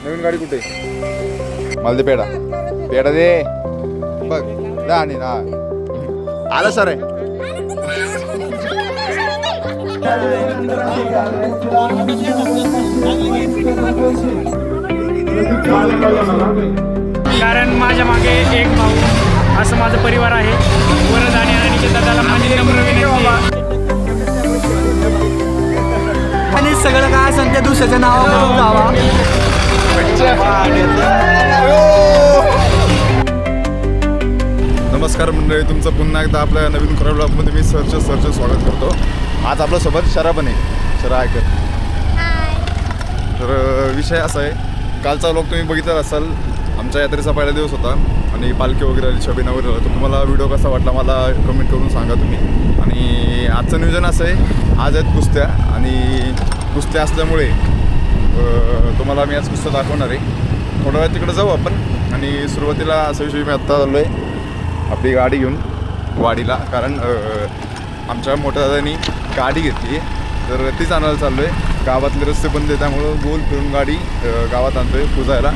नवीन गाडी कुठे? मला दे पेढा, पेढा दे बघ ना. आणि ना आला सर आहे. कारण माझ्या मागे एक भाऊ असं माझा परिवार आहे. वरद आणि अनिकेत दादाला माझी नम्र विनंती आहे. आणि सगळं काय असेल त्या दुसऱ्याच्या नावावर जावा. नमस्कार मंडळी, तुमचं पुन्हा एकदा आपल्या नवीन खराब ब्लॉगमध्ये मी सरचं स्वागत करतो. आज आपल्यासोबत शरा पण आहे. शरा ऐकत. तर विषय असा आहे, कालचा व्लॉग तुम्ही बघितला असाल. आमच्या यात्रेचा पहिला दिवस होता आणि पालखी वगैरे आली, छबिना वगैरे झाला. तर तुम्हाला व्हिडिओ कसा वाटला मला कमेंट करून सांगा तुम्ही. आणि आजचं नियोजन असं आहे, आज आहेत कुस्त्या आणि कुस्त्या असल्यामुळे तुम्हाला मी आज कुस्त्या दाखवणार आहे. थोडा वेळ तिकडे जाऊ आपण. आणि सुरुवातीला असा विषय मी आत्ता आलो आहे आपली गाडी घेऊन वाडीला. कारण आमच्या मोठ्या दादांनी गाडी घेतली आहे, तर तीच आणायला चाललो आहे. गावातले रस्ते बंद आहे, त्यामुळं गोल फिरून गाडी गावात आणतो आहे पुजायला.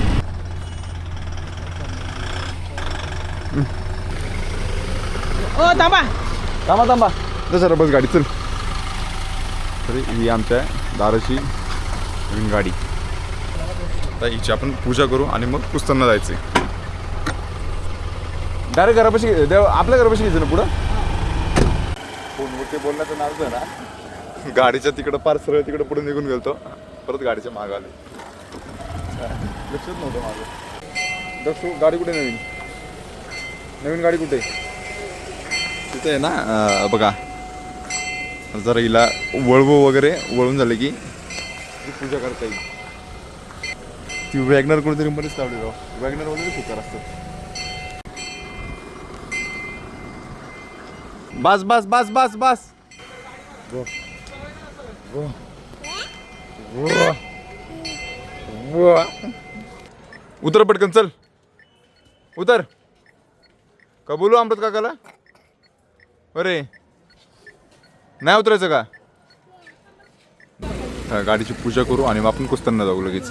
थांबा जरा बस गाडी चल. तरी ही आमच्या दाराची नवीन गाडी. आता हिची आपण पूजा करू आणि मग कुस्त्यांना जायचं आहे. डायरेक्ट घरापाशी देव आपल्या घरापाशी घ्यायचं ना पुढं. फोनवरती बोलण्याचं नाव आहे ना, गाडीच्या तिकडं पार सरळ तिकडं पुढे निघून गेलतो. परत गाडीच्या मागं आले, लक्षच नव्हतं माझं. दक्षू गाडी कुठे? नवीन गाडी कुठे? तिथे आहे ना. बघा जरा हिला वळवू वगैरे वळून झाले की पूजा करता येईल. ती वॅगनर कुठेतरी मध्येच लावली राव. वॅगनर वगैरे सुकार असतात. बस बस बस बस बस. गो गो गो. उतर पटकन चल, उतर. का बोलू अमृत काकाला? अरे नाही उतरायचं का? गाडीची पूजा करू आणि आपण कुस्त्यांना जाऊ लगेच.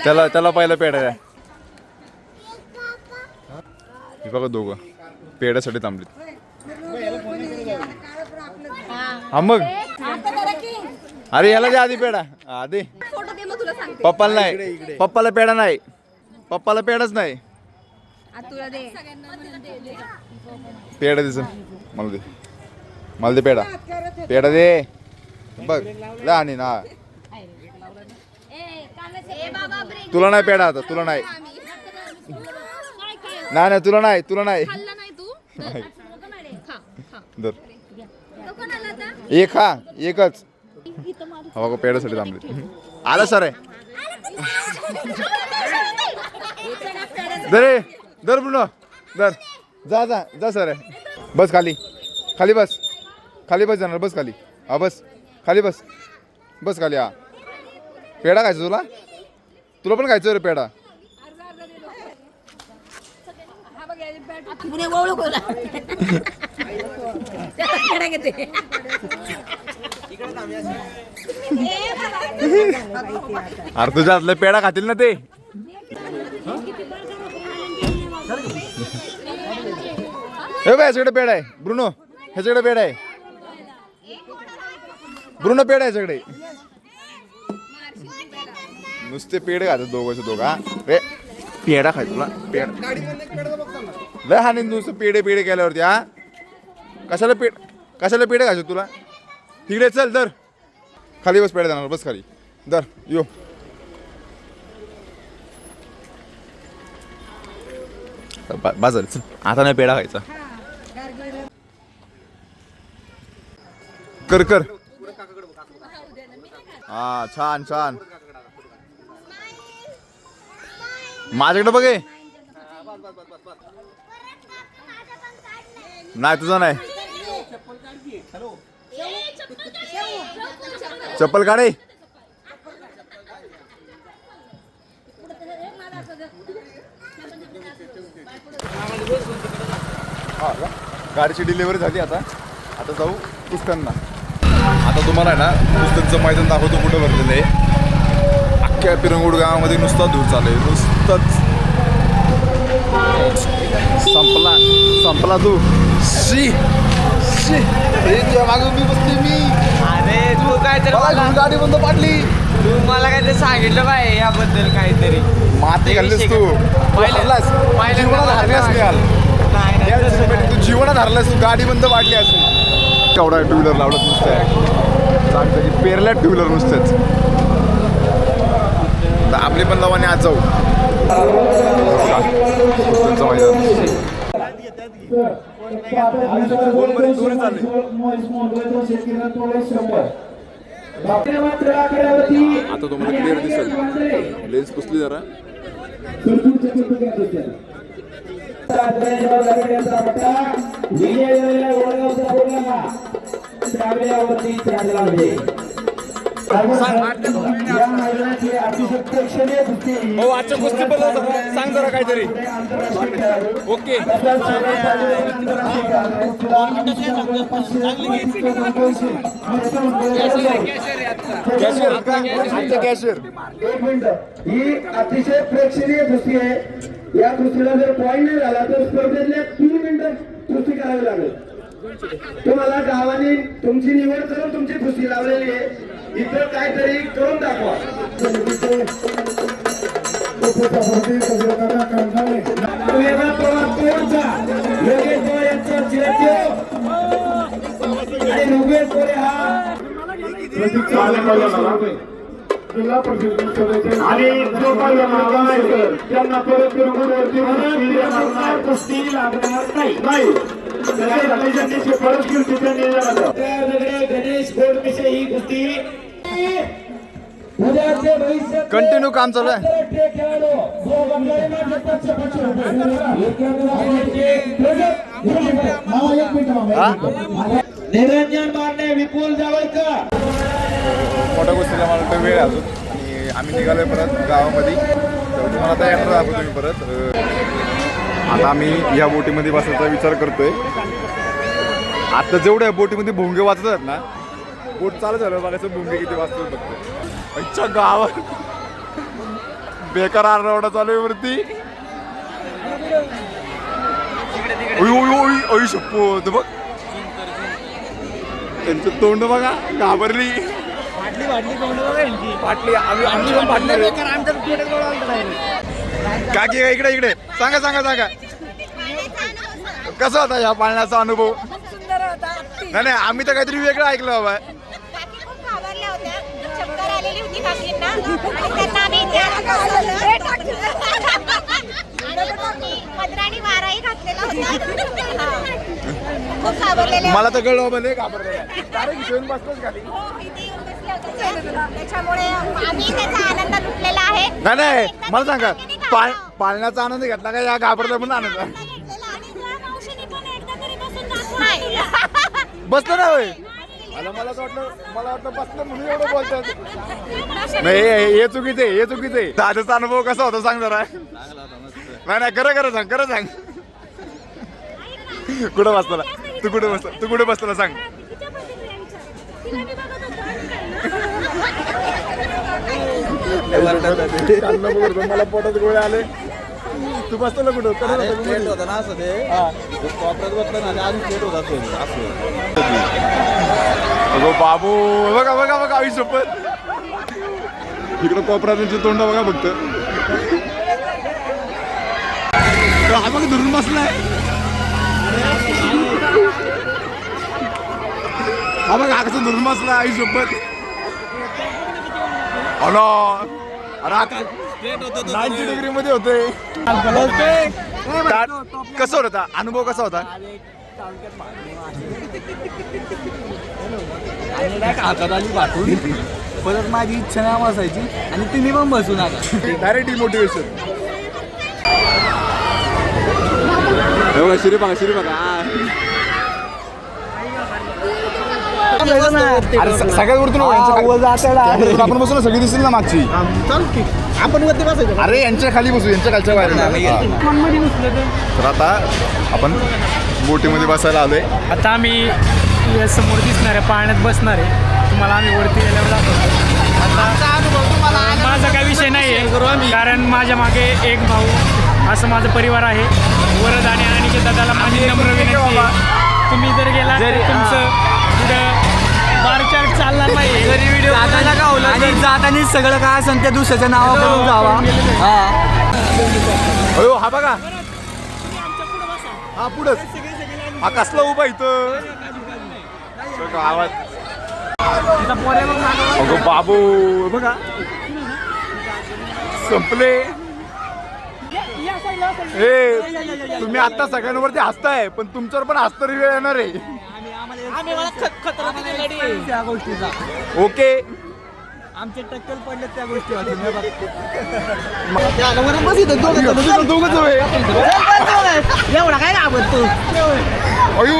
त्याला पहिला पेढा आहे. हे बघा दोघं पेढ्यासाठी थांबलीत. हा मग अरे याला दे आधी पेढा. आधी पप्पाला नाही, पप्पाला पेढा नाही, पप्पाला पेढाच नाही. पेढा दे मला, दे मला दे पेढा, पेढा दे बघ. आणि ना तुला नाही पेढा, आता तुला नाही. नाही तुला नाही, तुला नाही. दर एक खा, एकच. हवा को पेढ्यासाठी थांबले. आला सर आहे. दर दर पूर्ण दर. जा जा जा सर आहे. बस खाली, खाली बस, खाली बस जाणार. बस खाली. हा बस खाली बस, बस खाली. हा पेढा खायचा तुला? तुला पण खायचं रे पेढा? अरे तुझ्या हातला पेढा खातील ना ते. हे बाय ह्याच्याकडे पेढा आहे ब्रुनो, ह्याच्याकडे पेढा आहे. ब्रुनो पेढा आहे सगळे. नुसते पेढे खातात दोघांचे दोघा. रे पेढा खाय तुला पेढा लय हा नाही. नुसतं पेढे पेढे केल्यावरती हा कशाला पेढे खायचं तुला? तिकडे चल दर खाली बस. पेढा जाणार बस खाली. दर यो बाजार चल. आता नाही पेढा खायचा. कर कर. हा छान छान. माझ्याकडे बघे. नाही तुझा नाही. चप्पल काढे. गाडीची डिलिव्हरी झाली आता. आता जाऊ कुस्त्यांना. आता तुम्हाला आहे ना कुस्त्यांचं मैदान दाखवतो कुठं भरलेलं आहे. अख्ख्या पिरंगुड गावामध्ये नुसता धूर चालू आहे, नुसतंच. संपला तू शी शी. अरे तुझ्या मागं मी बसली मी. अरे तू काय तर मला घेऊन गाडी बंद पाडली. तू मला काय तर सांगितलं पाहिजे याबद्दल काहीतरी. माती घाललीस तू. हरलास जीवनात हरल्यास मी आल. तू जीवनात हरलास तू. गाडी बंद पाडली असेल. केवढा टू व्हीलर लावलं नुसतं सांगतं की पेरल्या टू व्हीलर नुसतेच. तर आपली पण लावाने आज जाऊ कुस्त्यांचं मैदान. आता तुम्हाला क्लिअर दिसेल. लेन्स पुसली जरा. आजच्या कुस्ती सांग जरा काहीतरी. Okay cashier. एक मिनिट. ही अतिशय प्रेक्षणीय कुस्ती आहे. या कुस्तीला जर पॉईंट नाही झाला तर स्पर्धेतल्या 3 मिनिटं कुस्ती करावी लागेल. तुम्हाला गावाने तुमची निवड करून तुमची कुस्ती लावलेली आहे. इथं काहीतरी करून दाखवा. आणि जो काही त्यांना परत कुस्ती लागणार नाही. गणेश गोडमिशे ही कुस्ती उद्याचे भविष्य कंटिन्यू काम चालू आहे. निरंजन माने विपुल जावळकर. मोठ्या गोष्टीला मला वाटतं वेळ आहे अजून. आणि आम्ही निघालोय परत गावामध्ये. तर तुम्हाला आता येणार दाखवतो मी परत. आता आम्ही या बोटीमध्ये बसायचा विचार करतोय. आता जेवढ्या बोटीमध्ये भोंगे वाचतात ना, बोट चालू झालं बघायचं भोंगे किती वाचतात बघतो. अच्छा गावात बेकार आरडाओरडा चालू आहे वरती. ओई शप्पो बघ त्यांचं तोंड बघा. घाबरली फाटली. आम्ही पण फाटले. काकी इकडे सांगा कसा होता या पाळण्याचा अनुभव. नाही आम्ही तर काहीतरी वेगळं ऐकलं बाबा. मला तर कळलं बाबा. घेऊन बसलोच खाली. त्याच्यामुळे आम्ही त्याचा आनंद लुटलेला आहे. नाही मला सांगा पाळण्याचा आनंद घेतला का या घाबरला पण आनंद बसलं ना होय. मला वाटलं बसलं म्हणून एवढं बोलतात. नाही हे चुकीचं आहे. दादाचा अनुभव कसा होता सांग जरा. नाही खरं सांग. कुठं बसला तू कुठे बसला सांग. मला पोटात गोळे आले. तू बसला कुठं होता ना असं ते बसलं ना लेट होत अगो बाबू. बघा आयुष्य पण इकडं कोपऱ्याचं तोंड बघा फक्त. हा बघ धरून बसलाय. हा बघ कसं धरून बसला आयुष्यपत. अरे 90 डिग्री मध्ये होते. कसं होता अनुभव कसा होता. परत माझी इच्छा नाही बसायची आणि तुम्ही पण बसू नका. Direct demotivation. शिरी बघा. सगळ्यात वरतून आपण बसू ना. सगळी दिसतील ना मागची. आपण वरती बसायचं. अरे यांच्या खाली बसू. यांच्या खालच्या बाहेर. तर आता आपण बोटीमध्ये बसायला आलोय. आता आम्ही या समोर दिसणाऱ्या पाळण्यात बसणार आहे. तुम्हाला आम्ही वरती गेल्यावर दाखवतो. आता माझा काही विषय नाही आहे, कारण माझ्या मागे एक भाऊ असं माझा परिवार आहे. वरद आणि अनिकेत दादाला माझी नम्र विनंती आहे, तुम्ही जर गेला तर तुमचं पुढं बारचार चालणार नाही. जरी व्हिडिओ आणि जाताना सगळं काय असेल त्या दुसऱ्याच्या नावा करून जावा. अयो हा बघा, हा पुढंच हा कसला उभा इथं आवाज. अगो बाबू बघा संपले. ए तुम्ही आता सगळ्यांवरती हसताय, पण तुमच्यावर पण हसणारी वेळ येणार आहे. त्या गोष्टीचा ओके आमचे टक्कल पडले त्या गोष्टी एवढा काय आवडतो. अयो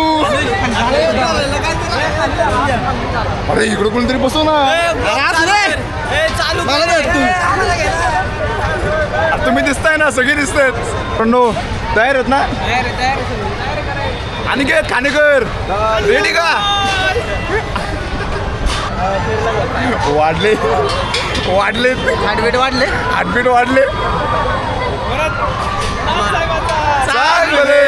अरे इकडे कोणतरी बसव ना. तुम्ही दिसताय ना, सगळे दिसतायत. तयार आहेत ना? अनिकेत खानेकर रेडी का? वाढले हार्टबीट वाढले. चांगले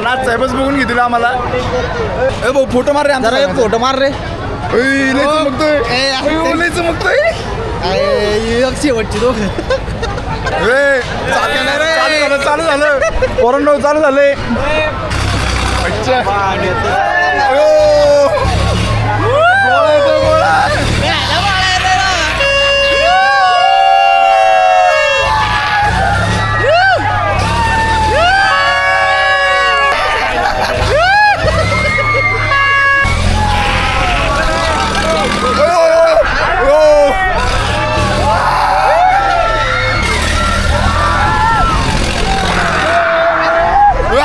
नाथ साहेबच बघून घेतील आम्हाला. ए भाऊ फोटो मार रे आमचा. फोटो मार रे. लय चमकतोय. शेवटची दोघ चालू झालं पोरांनो, चालू झाले. अच्छा गोळा येतो, गोळा.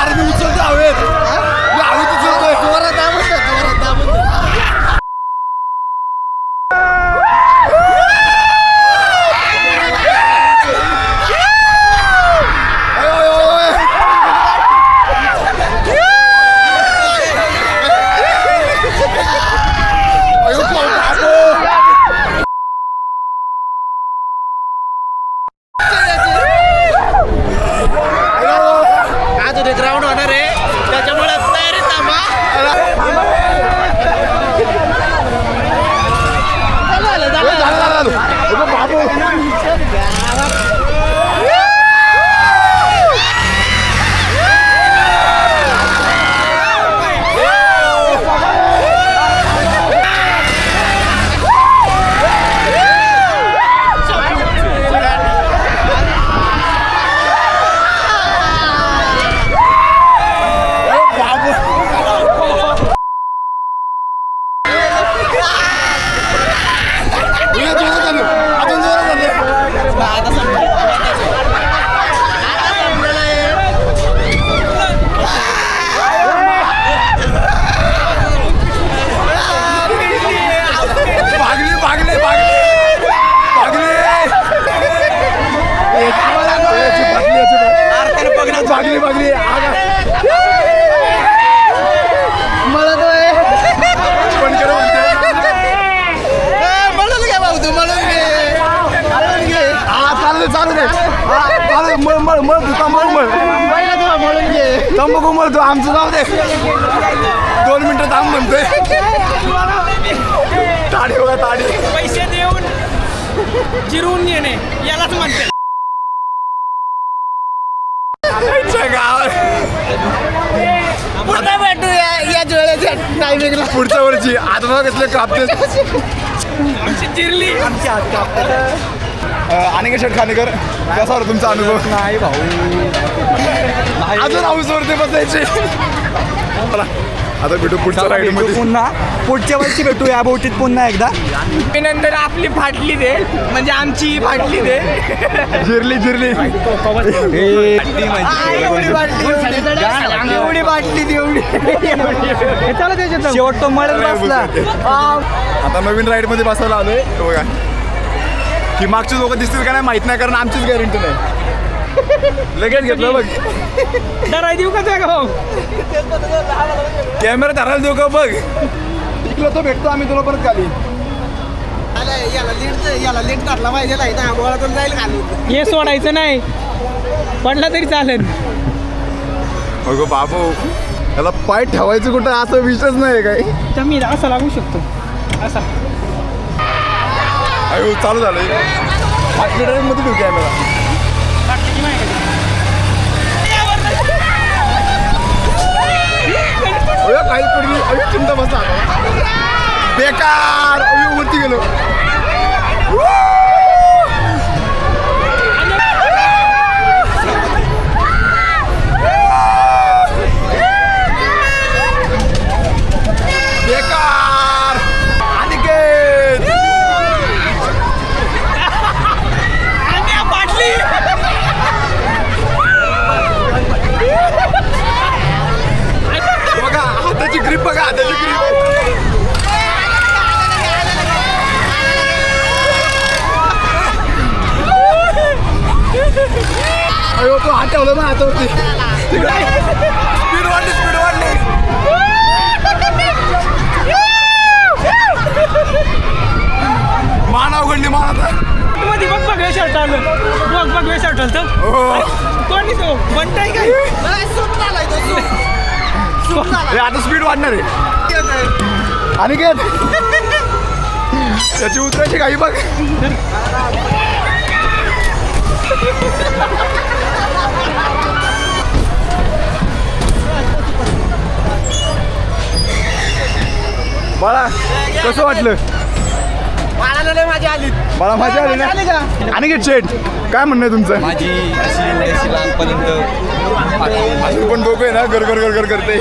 अरे मी उचलतो हवेत, हवेत उचलतोय. ग्राउंड होणार आहे, त्याच्यामुळे तयारी थांबा. तंबाखू म्हणतो आमचं जाऊ दे. 2 मिनिटं थांब म्हणतोय. ताडी बघा ताडी. पैसे देऊन जिरवून येणे यालाच म्हणते. पुढे भेटूया या वेळेच्या टायमिंगला. पुढच्या वर्षी आता बघा कसले कापते. आमची जिरली. आमचे हात कापतात. अनिकेत शेठ खानेकर, कसा होता तुमचा अनुभव? नाही भाऊ, अजून हाऊसवरती बसायचे. आता भेटू पुढच्या राईडमध्ये. पुन्हा पुढच्या वर्षी भेटू या बोटीत पुन्हा एकदा. नंतर आपली फाटली दे, म्हणजे आमची फाटली दे. जिरली एवढी बाटली तेवढी शेवट तो मळत बसला. आता नवीन राईड मध्ये बसायला आलोय. तो बघा ही मागची लोक दिसतील का नाही माहित नाही, कारण आमचीच गॅरंटी नाही. लगेच घेतलं बघ. डराय देऊ का तुझ्या भाऊ? कॅमेरा धरायला देऊ का बघ. टिकलो तो भेटतो आम्ही तुला परत खाली. याला लेट काढला पाहिजे जाईल खाली. हे सोडायचं नाही, पडला तरी चालेल. अगो बाबू, त्याला पाय ठेवायचं कुठं असं विषयच नाही काय. तर मी असा लागू शकतो, असा. अयो चालू झालंय. 5 मीटरमध्ये ठेवू कॅमेरा. बाकीची माहिती आहे अयो काही पडली. अयो चिंता बसला बेकार. अयो वरती गेलो. बेकार. अनिकेत बघा हाताची ग्रीप बघा, हाताची ग्रीप. अयो तो हात ठेवला ना हातावरती. स्पीड वाढली, स्पीड वाढली. मान अवघडली, मान आता. मध्ये बघ बघ हे शर्ट आलं, बघ हे शर्ट आलं. हो. कोणी तो बनताय काय? हे आता स्पीड वाढणार आहे. अनिकेत त्याची उतरायची काही बघ. बाळा कसं वाटलं? माझी आली. बाळा मजा आली ना. अनिकेत शेठ काय म्हणणं आहे तुमचं? माझी अशी लहानपर्यंत अजून पण डोकं आहे ना गर गर गर गर करते.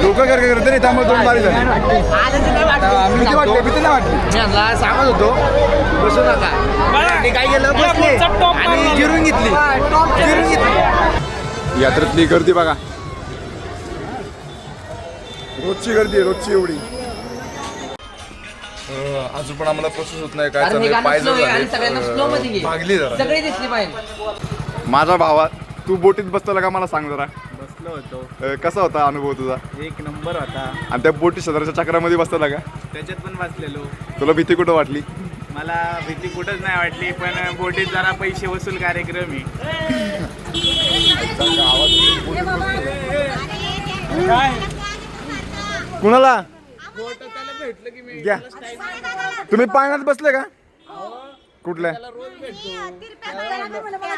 डोकं गर गर करते नाही, त्यामुळे दोन बारी झाली. भीती वाटते, भीती नाही वाटली. मी सांगत होतो बसू नका. मी काय केलं बसले आणि गिरून घेतली. यात्रेतली गर्दी बघा. रोजची गर्दी आहे, रोजची एवढी. अजून पण आम्हाला प्रोसेस होत नाही काय चाललंय. पाय जर भागली जरा. सगळी दिसली पाहिजे. माझा भावा तू बोटीत बसतो का मला सांग जरा. बसलो होतो, कसा होता अनुभव तुझा? 1 नंबर होता. आणि त्या बोटी सदराच्या चक्रामध्ये बसताना का त्याच्यात पण बसलेलो. तुला भीती कुठं वाटली? मला भीती कुठंच नाही वाटली, पण बोटीत जरा पैसे वसूल कार्यक्रम आहे. कुणाला घ्या. तुम्ही पाण्यात बसले का? कुठल्या?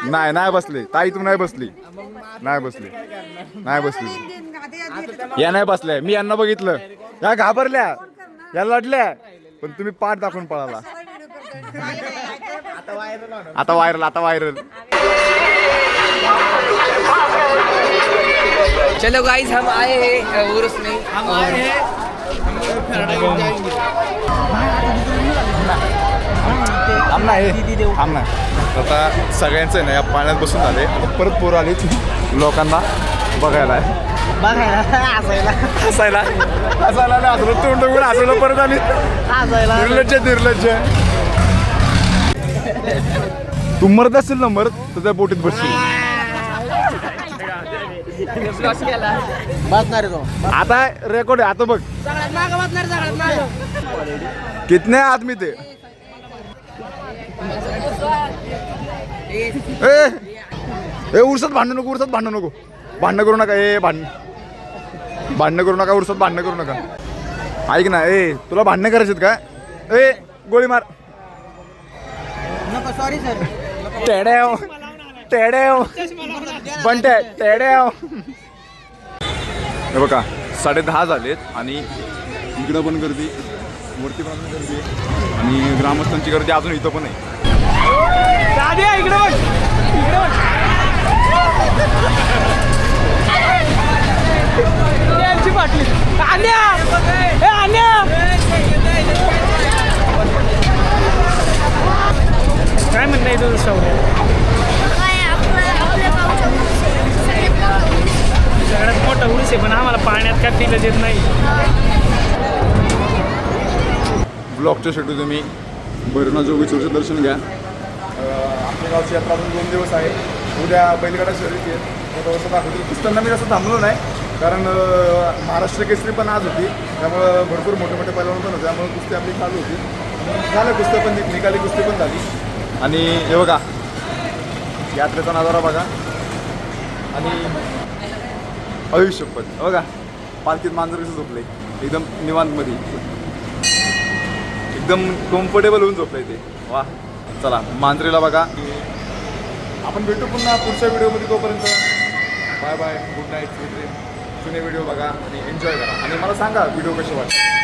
नाही नाही बसले. ताई तू नाही बसली, नाही बसली, नाही बसली. या नाही बसल्या. मी यांना बघितलं, या घाबरल्या, या लढल्या, पण तुम्ही पाठ दाखवून पळाला. आता व्हायरल, आता व्हायरल. चलो गाइस हम आए हैं उर्स में. हम आए हैं. थांब ना. आता सगळ्यांचं आहे ना या पाण्यात बसून झाले. आता परत पोरं आली लोकांना बघायला, हसायला हसायला नाही हसलं. तोंड उघडून हसायला परत आली. निर्लज्ज निर्लज्ज. तू मरत असेल ना मरत तर त्या बोटीत बसशील. आता रेकॉर्ड आहे. आता बघ कितने आदमी थे. ए उरसात भांडण नको, उरसात भांडण नको, भांडण करू नका. भांडण करू नका, उरसात भांडण करू नका. ऐक ना, तुला भांडणं करायचे का? गोळी मार. Sorry sir. टेड्याव टेड्याव बंट्या टेड्याव. हे बघा 10:30 झालेत आणि इकडं पण गर्दी, वरती पण अजून गर्दी आहे आणि ग्रामस्थांची गर्दी अजून इथं पण आहे. इकडे बघ, इकडे बघ. त्यांची बाटली. आण्या, ए आण्या. काय म्हणणं आहे तुझं शौर्य? सगळ्यात मोठा उरूस आहे, पण आम्हाला पाण्यात काय पिलं येत नाही. ब्लॉकच्या शेवटी तुम्ही भैरवनाथ जोगेश्वरचं दर्शन घ्या. आपल्या गावची यात्रा अजून 2 दिवस आहे. उद्या बैलगाडा शर्यती आहे. थोडंसं दाखवतील. कुस्त्यांना मी असं थांबलो नाही कारण महाराष्ट्र केसरी पण आज होती, त्यामुळं भरपूर मोठे मोठे पैलवान पण होते, त्यामुळे कुस्ती आपली चालू होती. झालं कुस्ती पण, निकाली कुस्ती पण झाली. आणि हे बघा यात्रेचा नजारा बघा. आणि आयुष्यपत बघा पालखीत मांजर कसं झोपले एकदम निवांतमध्ये, एकदम कम्फर्टेबल होऊन झोपलं ते. वा चला मांजरीला बघा. आपण भेटू पुन्हा पुढच्या व्हिडिओमध्ये. तोपर्यंत बाय बाय, गुड नाईट, जुने व्हिडिओ बघा आणि एन्जॉय करा. आणि मला सांगा व्हिडिओ कसे वाटतात.